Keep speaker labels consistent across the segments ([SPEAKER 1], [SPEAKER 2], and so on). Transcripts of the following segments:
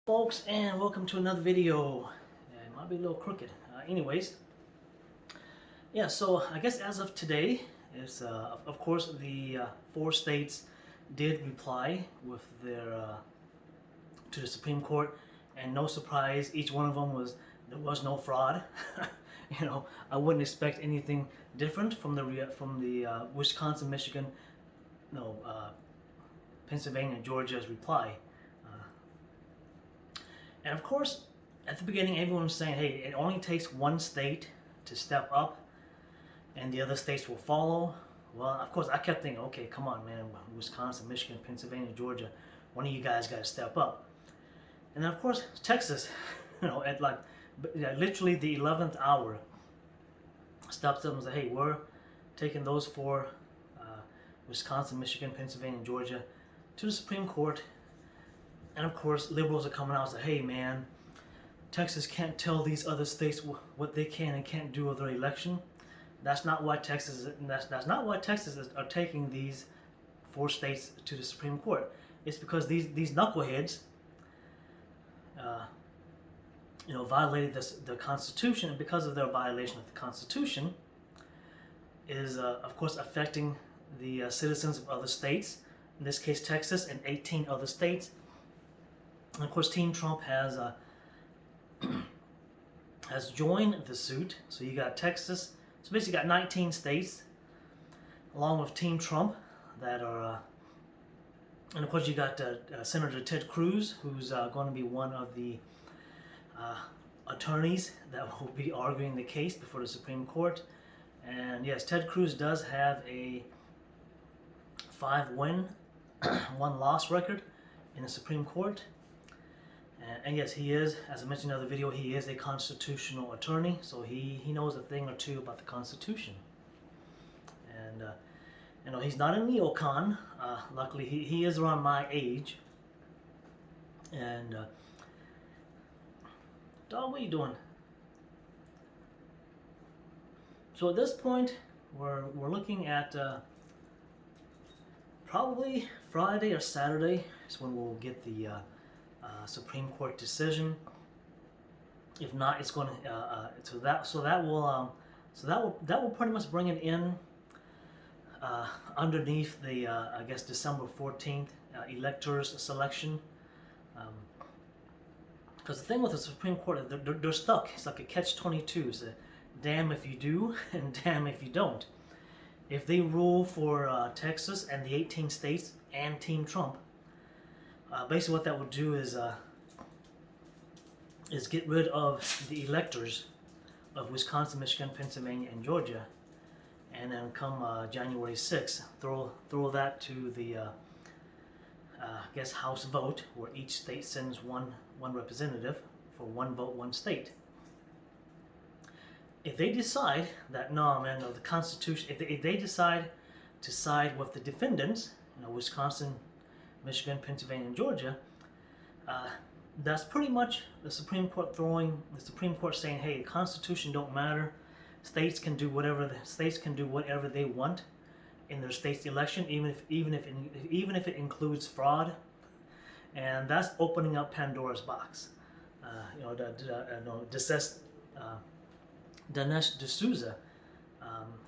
[SPEAKER 1] Folks, and welcome to another video. It might be a little crooked. Anyways, yeah, so I guess as of today, is of course the four states did reply with their to the Supreme Court, and no surprise, each one of them was there was no fraud. I wouldn't expect anything different from the Wisconsin, Michigan, no, Pennsylvania, Georgia's reply. And of course, at the beginning, everyone was saying, hey, it only takes one state to step up and the other states will follow. Well, of course, I kept thinking, okay, come on, man, Wisconsin, Michigan, Pennsylvania, Georgia, one of you guys got to step up. And then, of course, Texas, at literally the 11th hour, steps up and said, hey, we're taking those four, Wisconsin, Michigan, Pennsylvania, Georgia, to the Supreme Court. And of course, liberals are coming out and say, hey man, Texas can't tell these other states what they can and can't do with their election. That's not why Texas are taking these four states to the Supreme Court. It's because these knuckleheads, violated the Constitution, and because of their violation of the Constitution, is of course affecting the citizens of other states. In this case, Texas and 18 other states. And of course, Team Trump has has joined the suit. So you got Texas. So basically, you got 19 states, along with Team Trump, that are. And of course, you got Senator Ted Cruz, who's going to be one of the attorneys that will be arguing the case before the Supreme Court. And yes, Ted Cruz does have a 5-win, 1-loss record in the Supreme Court. And yes, he is, as I mentioned in the other video, he is a constitutional attorney, so he knows a thing or two about the Constitution. And he's not a neocon. Luckily, he is around my age. And dog, what are you doing? So at this point, we're looking at probably Friday or Saturday is when we'll get the Supreme Court decision. If not, it's going to that will pretty much bring it in underneath the I guess December 14th electors selection. Because the thing with the Supreme Court, they're stuck. It's like a catch-22. It's a damn if you do and damn if you don't. If they rule for Texas and the 18 states and Team Trump, basically what that would do is get rid of the electors of Wisconsin, Michigan, Pennsylvania, and Georgia, and then come January 6th, throw that to the I guess House vote, where each state sends one representative for one vote, one state. If they decide that the Constitution, if they decide to side with the defendants, Wisconsin, Michigan, Pennsylvania, and Georgia, that's pretty much the Supreme Court saying, hey, the Constitution don't matter. States can do whatever they want in their state's election, even if it includes fraud, and that's opening up Pandora's box. Dinesh D'Souza,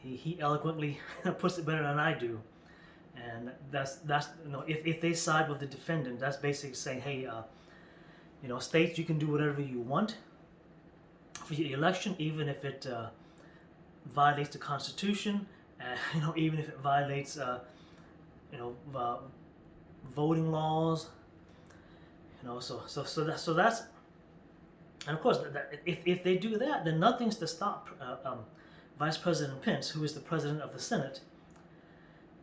[SPEAKER 1] he eloquently puts it better than I do. And that's if they side with the defendant, that's basically saying, hey, states, you can do whatever you want for your election, even if it violates the Constitution, even if it violates voting laws, so that's, and of course if they do that, then nothing's to stop Vice President Pence, who is the president of the Senate,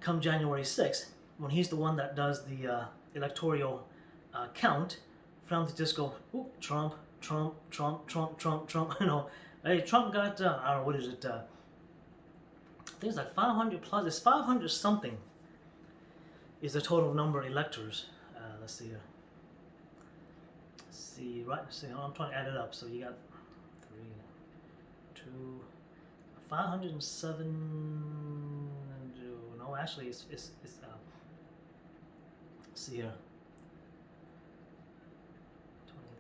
[SPEAKER 1] come January 6th, when he's the one that does the electoral count, for them to just go, Trump, Trump, Trump, Trump, Trump, Trump, hey, Trump got, I don't know, what is it, I think it's like 500 plus, it's 500 something is the total number of electors. Let's see here. I'm trying to add it up. So you got 3, 2, 507. No, actually, it's let's see here.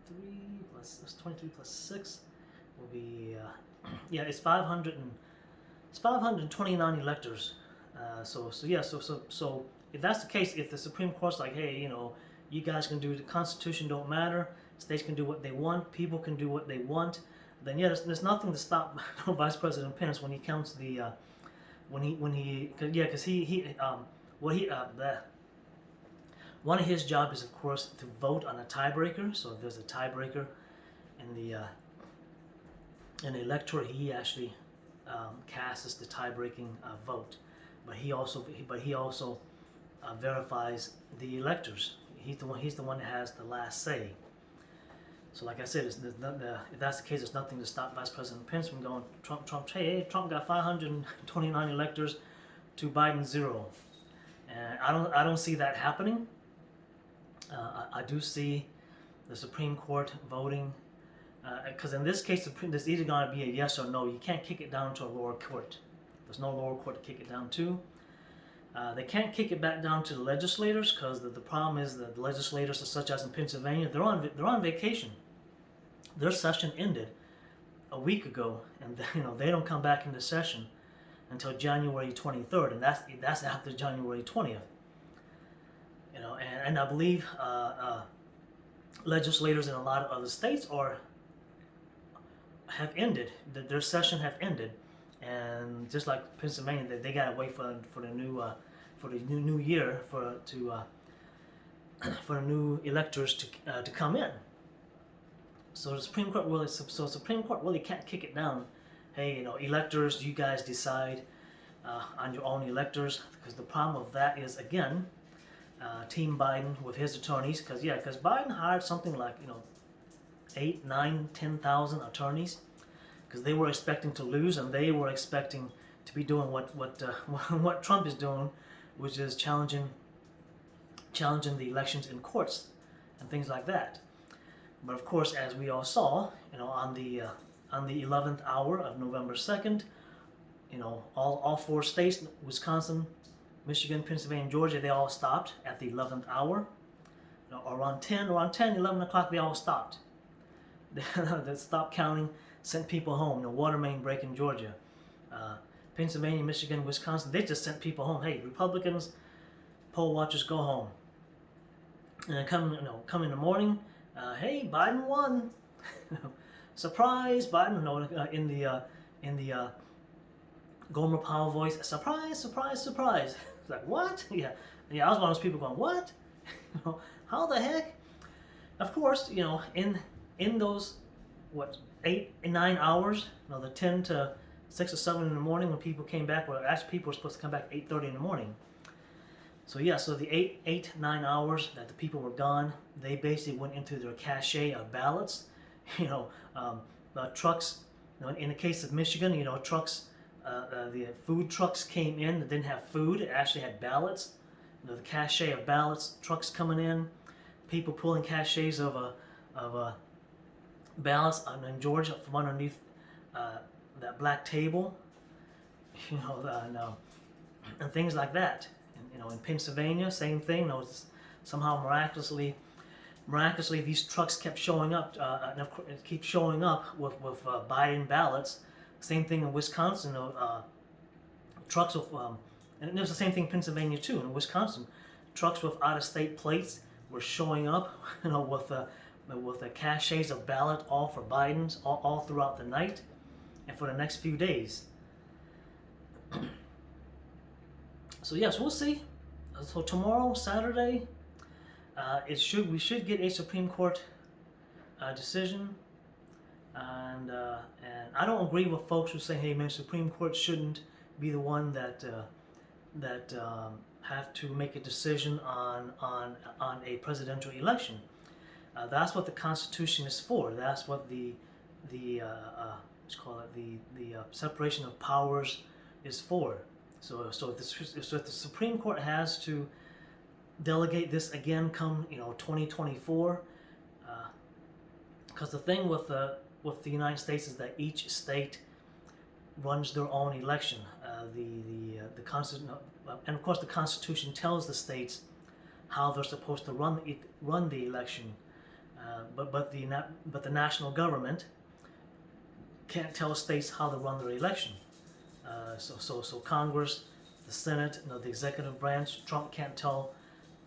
[SPEAKER 1] 23 plus 6 will be yeah, it's 500 and it's 529 electors. So if that's the case, if the Supreme Court's like, hey, you know, you guys can do, the Constitution don't matter, states can do what they want, people can do what they want, then yeah, there's nothing to stop Vice President Pence when he counts the because one of his jobs is, of course, to vote on a tiebreaker. So if there's a tiebreaker in the electorate, he actually casts the tie-breaking vote. But he also verifies the electors. He's the one that has the last say. So like I said, if that's the case, there's nothing to stop Vice President Pence from going, hey, Trump got 529 electors to Biden 0. And I don't see that happening. I do see the Supreme Court voting, because in this case, there's either going to be a yes or no. You can't kick it down to a lower court. There's no lower court to kick it down to. They can't kick it back down to the legislators, because the problem is that the legislators, such as in Pennsylvania, they're on vacation. Their session ended a week ago, and they don't come back into session until January 23rd, and that's after January 20th. And I believe legislators in a lot of other states have ended. Their session have ended, and just like Pennsylvania, they gotta wait for the new year for the new electors to come in. So the Supreme Court really can't kick it down. Hey, electors, you guys decide on your own electors, because the problem of that is, again, Team Biden with his attorneys, because Biden hired something like 8, 9, 10,000 attorneys, because they were expecting to lose, and they were expecting to be doing what Trump is doing, which is challenging the elections in courts and things like that. But of course, as we all saw, on the 11th hour of November 2nd, all 4 states, Wisconsin, Michigan, Pennsylvania, and Georgia, they all stopped at the 11th hour. Around 10, 11 o'clock, they all stopped. They stopped counting, sent people home. Water main break in Georgia. Pennsylvania, Michigan, Wisconsin, they just sent people home. Hey, Republicans, poll watchers, go home. And then come in the morning, hey, Biden won. Surprise, Biden, in the Gomer Powell voice, surprise, surprise, surprise. It's like, what? Yeah, I was one of those people going, what? How the heck? Of course, in those 8 and 9 hours, the 10 to 6 or 7 in the morning when people came back, well, actually people were supposed to come back 8:30 in the morning. So the 9 hours that the people were gone, they basically went into their cache of ballots. Trucks. In the case of Michigan, trucks. The food trucks came in that didn't have food. It actually had ballots. The cache of ballots, trucks coming in, people pulling caches of ballots in Georgia from underneath that black table, and things like that. And, in Pennsylvania, same thing. Somehow miraculously, these trucks kept showing up. Keep showing up with Biden ballots. Same thing in Wisconsin. Trucks with and there's the same thing in Pennsylvania too. In Wisconsin, trucks with out-of-state plates were showing up, with the caches of ballot all for Biden's all throughout the night and for the next few days. So yes, we'll see. So tomorrow, Saturday, we should get a Supreme Court decision, and I don't agree with folks who say, hey man, Supreme Court shouldn't be the one that have to make a decision on a presidential election. That's what the Constitution is for. That's what the separation of powers is for. So if the Supreme Court has to delegate this again come 2024, because the thing with the United States is that each state runs their own election. The Constitution, and of course the Constitution tells the states how they're supposed to run the election. But the national government can't tell states how to run their election. So Congress, the Senate, the executive branch, Trump can't tell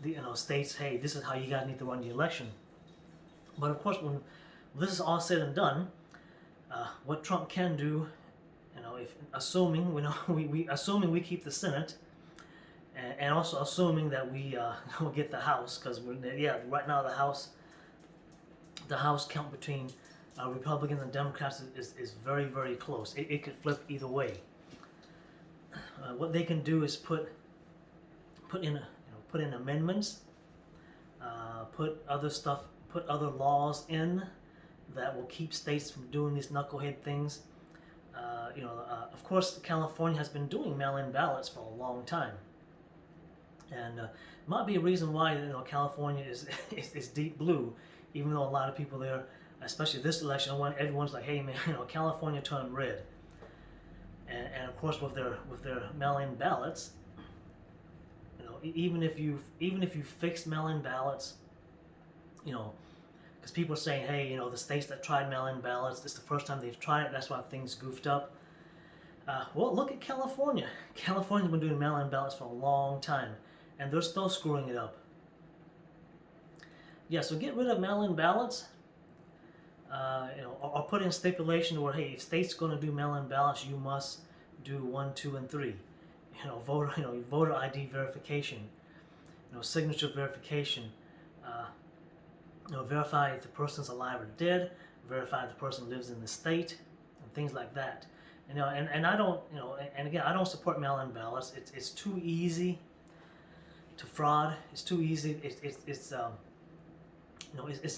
[SPEAKER 1] the states, hey, this is how you guys need to run the election. But of course, when this is all said and done, what Trump can do, if assuming assuming we keep the Senate, and also assuming that we will get the House, because right now the House count between Republicans and Democrats is very, very close. It could flip either way. What they can do is put in amendments, put other laws in that will keep states from doing these knucklehead things. Of course, California has been doing mail-in ballots for a long time, and might be a reason why California is deep blue, even though a lot of people there, especially this election, everyone's like, hey man, California turned red. And of course, with their mail-in ballots, even if you fix mail-in ballots, because people are saying, hey, the states that tried mail-in ballots, this is the first time they've tried it, that's why things goofed up. Well, look at California. California's been doing mail-in ballots for a long time, and they're still screwing it up. Yeah, so get rid of mail-in ballots, or put in stipulation where, hey, if state's going to do mail-in ballots, you must do 1, 2, and 3. Voter ID verification, signature verification, verify if the person's alive or dead, verify if the person lives in the state, and things like that. And I don't, and again, I don't support mail-in ballots. It's too easy to fraud. It's too easy. It's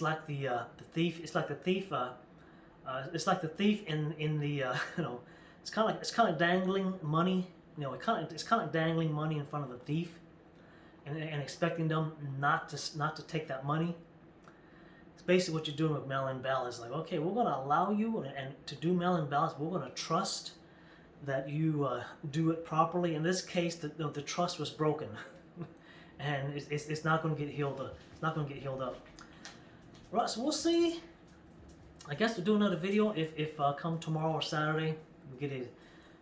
[SPEAKER 1] like the thief. It's like the thief. It's like the thief in the It's kind of like dangling money. It's kind of like dangling money in front of the thief, and expecting them not to take that money. It's basically what you're doing with mail-in ballots. Like, okay, we're going to allow you and to do mail-in ballots. We're going to trust that you do it properly. In this case, the trust was broken, and it's not going to get healed up. It's not going to get healed up. Right, so we'll see. I guess we'll do another video if come tomorrow or Saturday we get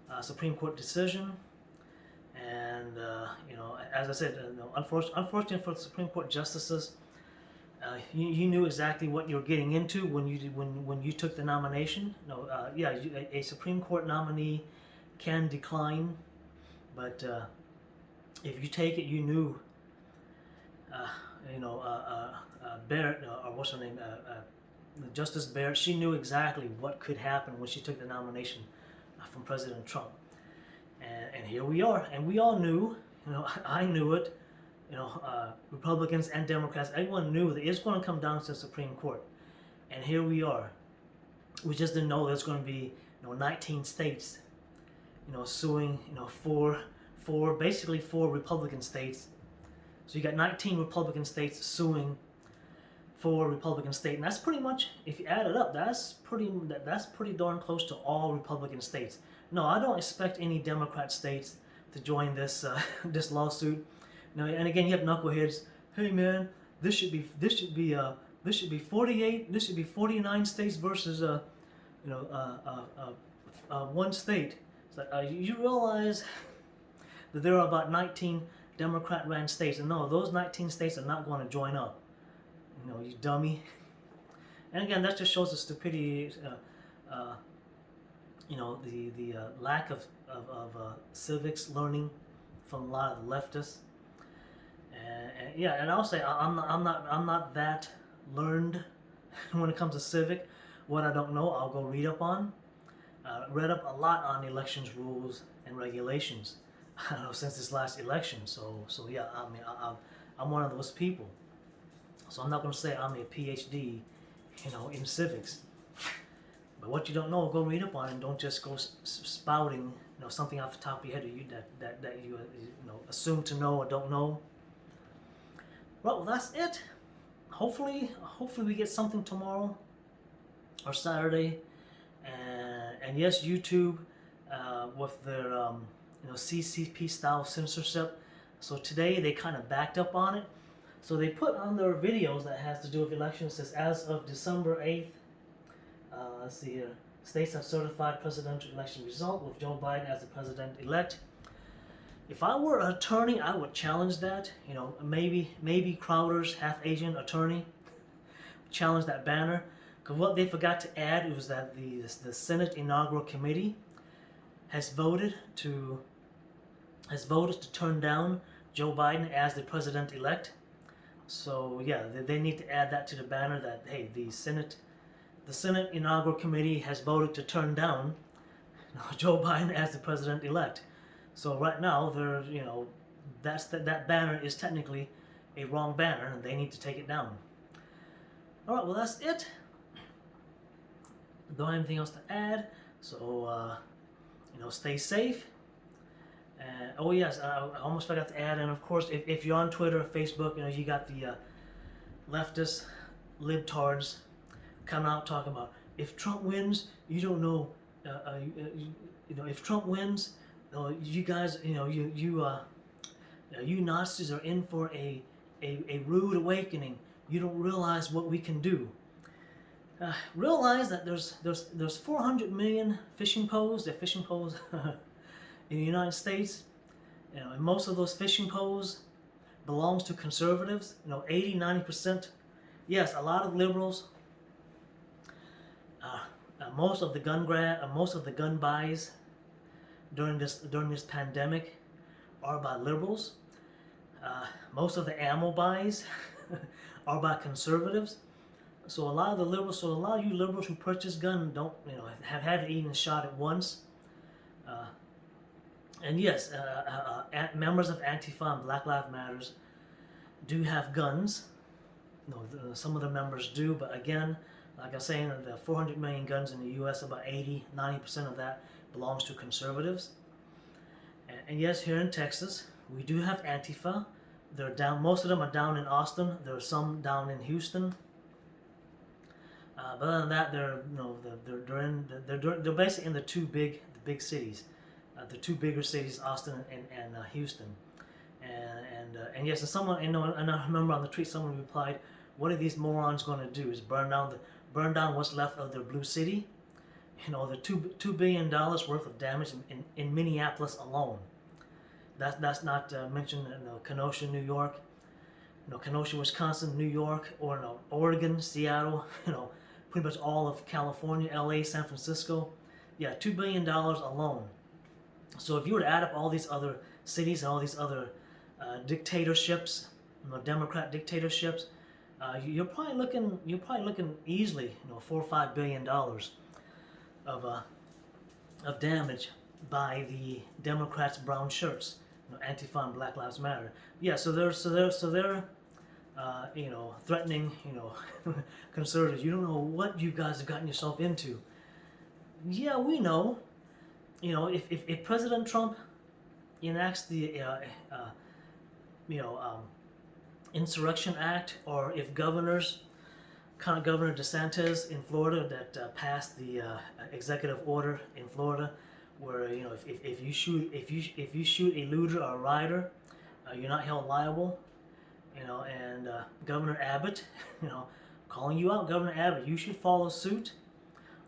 [SPEAKER 1] a Supreme Court decision. And as I said, unfortunately for the Supreme Court justices, you knew exactly what you were getting into when you took the nomination. A Supreme Court nominee can decline, but if you take it, you knew. Barrett, or what's her name, Justice Barrett, she knew exactly what could happen when she took the nomination from President Trump. And here we are, and we all knew, I knew it, Republicans and Democrats, everyone knew that it's going to come down to the Supreme Court. And here we are. We just didn't know there's going to be 19 states, suing, basically four Republican states. So you got 19 Republican states suing 4 Republican states, and that's pretty much, if you add it up, that's pretty darn close to all Republican states. No, I don't expect any Democrat states to join this this lawsuit. And again, you have knuckleheads. Hey man, this should be 48. This should be 49 states versus one state. It's like, you realize that there are about 19 Democrat-ran states, and no, those 19 states are not going to join up. You dummy. And again, that just shows the stupidity, the lack of civics learning from a lot of the leftists. And I'll say I'm not that learned when it comes to civic. What I don't know, I'll go read up on. Read up a lot on elections rules and regulations. I don't know, since this last election. So yeah, I mean, I'm one of those people. So I'm not going to say I'm a PhD, in civics. But what you don't know, go read up on it, and don't just go spouting, something off the top of your head that you assume to know or don't know. Well, that's it. Hopefully we get something tomorrow or Saturday. And yes, YouTube with their CCP style censorship. So today they kind of backed up on it. So they put on their videos that has to do with elections. Says as of December 8th, let's see here. States have certified presidential election result with Joe Biden as the president-elect. If I were an attorney, I would challenge that. You know, maybe Crowder's half Asian attorney challenge that banner. Because what they forgot to add was that the Senate Inaugural Committee has voted to turn down Joe Biden as the president-elect. So yeah, they need to add that to the banner that hey, the Senate Inaugural Committee has voted to turn down Joe Biden as the president-elect. So right now, that banner is technically a wrong banner, and they need to take it down. All right, well that's it. Don't have anything else to add. So stay safe. Oh yes, I almost forgot to add, and of course, if you're on Twitter or Facebook, you got the leftist libtards coming out talking about if Trump wins, you don't know, if Trump wins, you guys, you Nazis are in for a rude awakening. You don't realize what we can do. Realize that there's 400 million fishing poles. They're fishing poles in the United States. And most of those fishing poles belongs to conservatives. 80-90%. Yes, a lot of liberals. Most of the gun buys during this pandemic are by liberals. Most of the ammo buys are by conservatives. So a lot of you liberals who purchase guns haven't even shot it once. And yes, members of Antifa and Black Lives Matters do have guns. Some of the members do, but again, like I was saying, the 400 million guns in the U.S., about 80-90% of that belongs to conservatives. And yes, here in Texas, we do have Antifa. They're down. Most of them are down in Austin. There are some down in Houston. But other than that, they're basically in the big cities, the two bigger cities, Austin and Houston. And yes, and someone, and I remember on the tweet someone replied, "What are these morons going to do? Is burn down what's left of their blue city?" The $2 billion worth of damage in Minneapolis alone. That's not mentioned Kenosha, New York, Kenosha, Wisconsin, New York, or Oregon, Seattle, pretty much all of California, LA, San Francisco. Yeah, $2 billion alone. So if you were to add up all these other cities and all these other dictatorships, Democrat dictatorships, you're probably looking easily, $4 or $5 billion of damage by the Democrats' brown shirts, Antifa and Black Lives Matter. Yeah, so they're threatening, conservatives. You don't know what you guys have gotten yourself into. Yeah, we know. If President Trump enacts the Insurrection Act, or if Governor DeSantis in Florida that passed the executive order in Florida, where if you shoot a looter or a rider, you're not held liable. And Governor Abbott, calling you out, Governor Abbott, you should follow suit.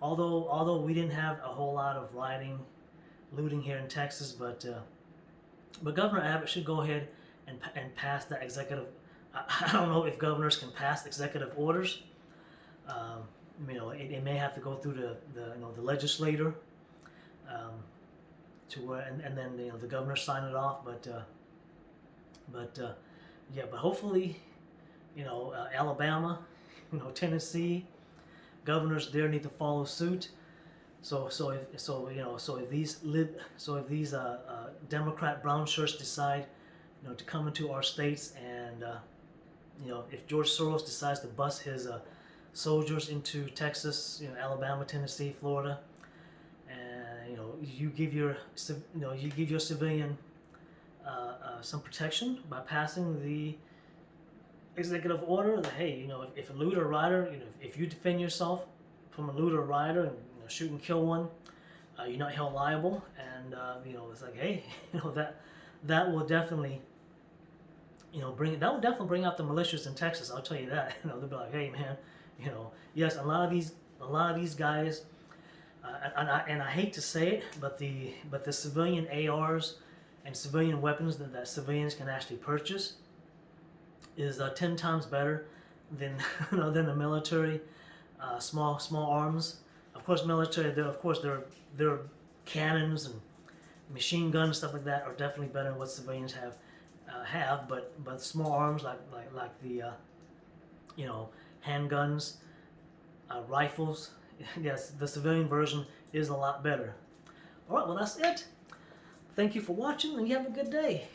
[SPEAKER 1] Although we didn't have a whole lot of looting here in Texas, but Governor Abbott should go ahead and pass that executive. I don't know if governors can pass executive orders. It may have to go through the legislator to where, and then the governor sign it off. But hopefully, Alabama, Tennessee, governors there need to follow suit. So if these Democrat brown shirts decide, to come into our states, and if George Soros decides to bus his soldiers into Texas, Alabama, Tennessee, Florida, and you give your civilian some protection by passing the executive order that, hey, if a looter or rider, if you defend yourself from a looter or rider and shoot and kill one, you're not held liable. And it's like, hey, that will definitely that would definitely bring out the militias in Texas. I'll tell you that. They'll be like, hey man, yes, a lot of these guys, and I hate to say it, but the civilian ARs and civilian weapons that civilians can actually purchase is 10 times better than than the military small arms. Of course, military. Their cannons and machine guns, stuff like that, are definitely better than what civilians have. But small arms like the handguns, rifles. Yes, the civilian version is a lot better. All right, well that's it. Thank you for watching, and you have a good day.